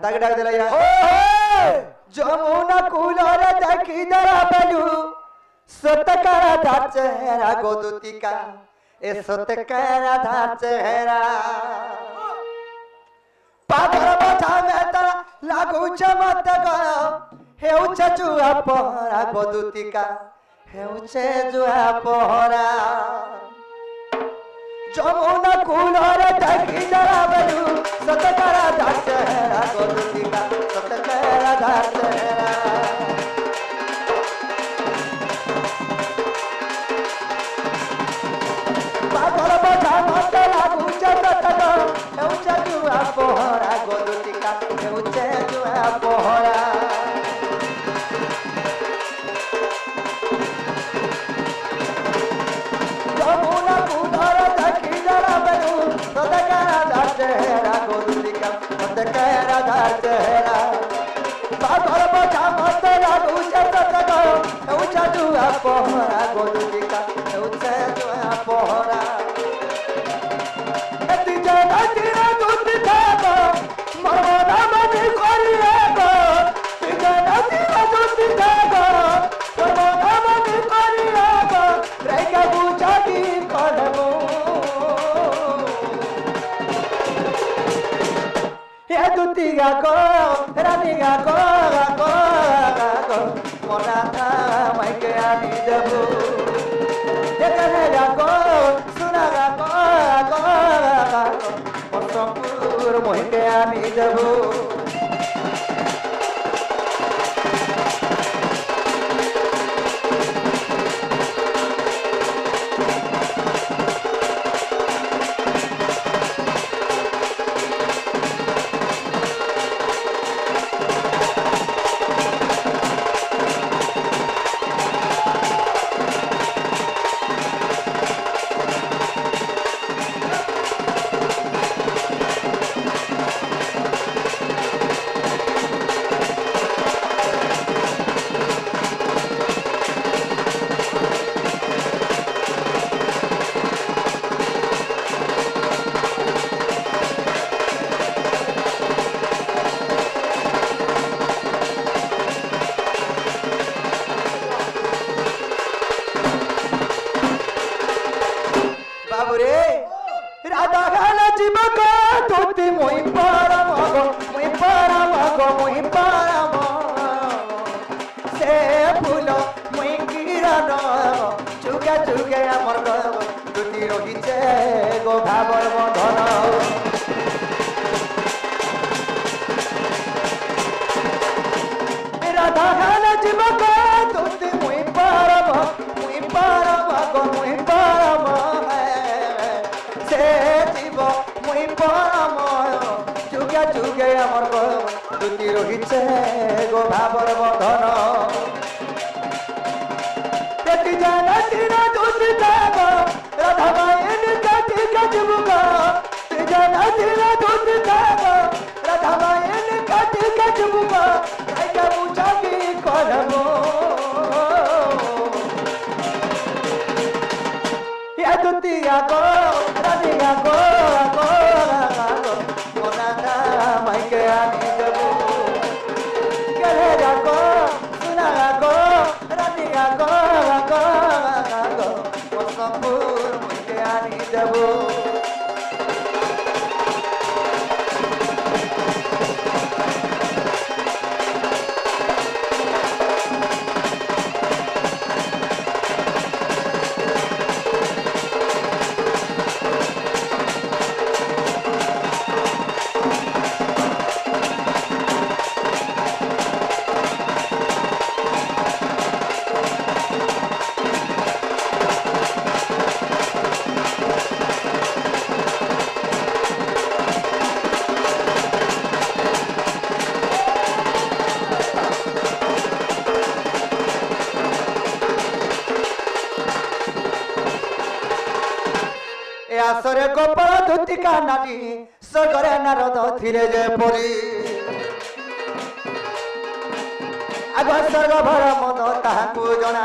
ताके डाक देला या जमुना कूलर देखी दरा बेलू सतकारा धा चेहरा गोदुतिका ए सतकारा धा चेहरा पागल बठा में तारा लागू चमत्कार हेउचे जुआ पहरा गोदुतिका हेउचे जुआ पहरा जमुना कूलर देखी दरा बेलू सतकारा धा चेहरा गोदुतिका सतकारा धा चेहरा पागल बठा मत लागू चमत्कार हेउचे जुआ पहरा गोदुतिका हेउचे जुआ पहरा जमुना कूलर देखी दरा बेलू सतकारा धा चेहरा गोदुतिका सतकारा धा चेहरा पागल बठा मत लागू चमत्कार हेउचे जुआ पहरा गोदुतिका हेउचे जुआ पहरा एति जना तीरा दूत थाको मरना मनी करिएगो जना तीरा दूत थाको मरना मनी करिएगो रेका बुझा की करबो हे दुतिगा को रानीगा को मोना था माइके आनी देबो देखनेगा को सुनागा को संपूर मोहिके आनी देबो आसरे कपड़ा धोती का नानी सगरे नारद थिले जे परी आग स्वर्ग भर मन ताहाकू जना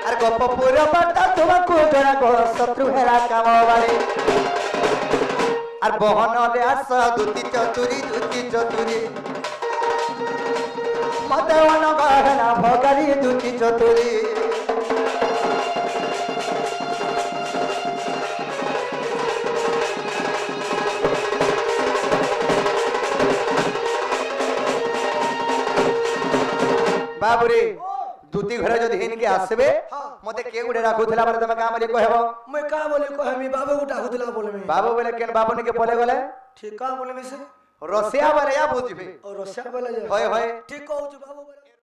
आर गपपुर बाटा तुमको जना को शत्रु हेरा काम बारे আর বহনরে আস দুতি চতুরি মতে অনগহনা ভগারি দুতি চতুরি बाबूरे दूती घरे जो हिन के आसबे मते के गुडे राखुथला पर तमे का बोली कहबो मैं का बोली कहमी बाबू गुटा खुदला बोले में बाबू बोले केन बाबू ने के बोले गले ठीक का बोले में से रसिया वाले या बुझबे और रसिया वाला होय होय ठीक कहू बाबू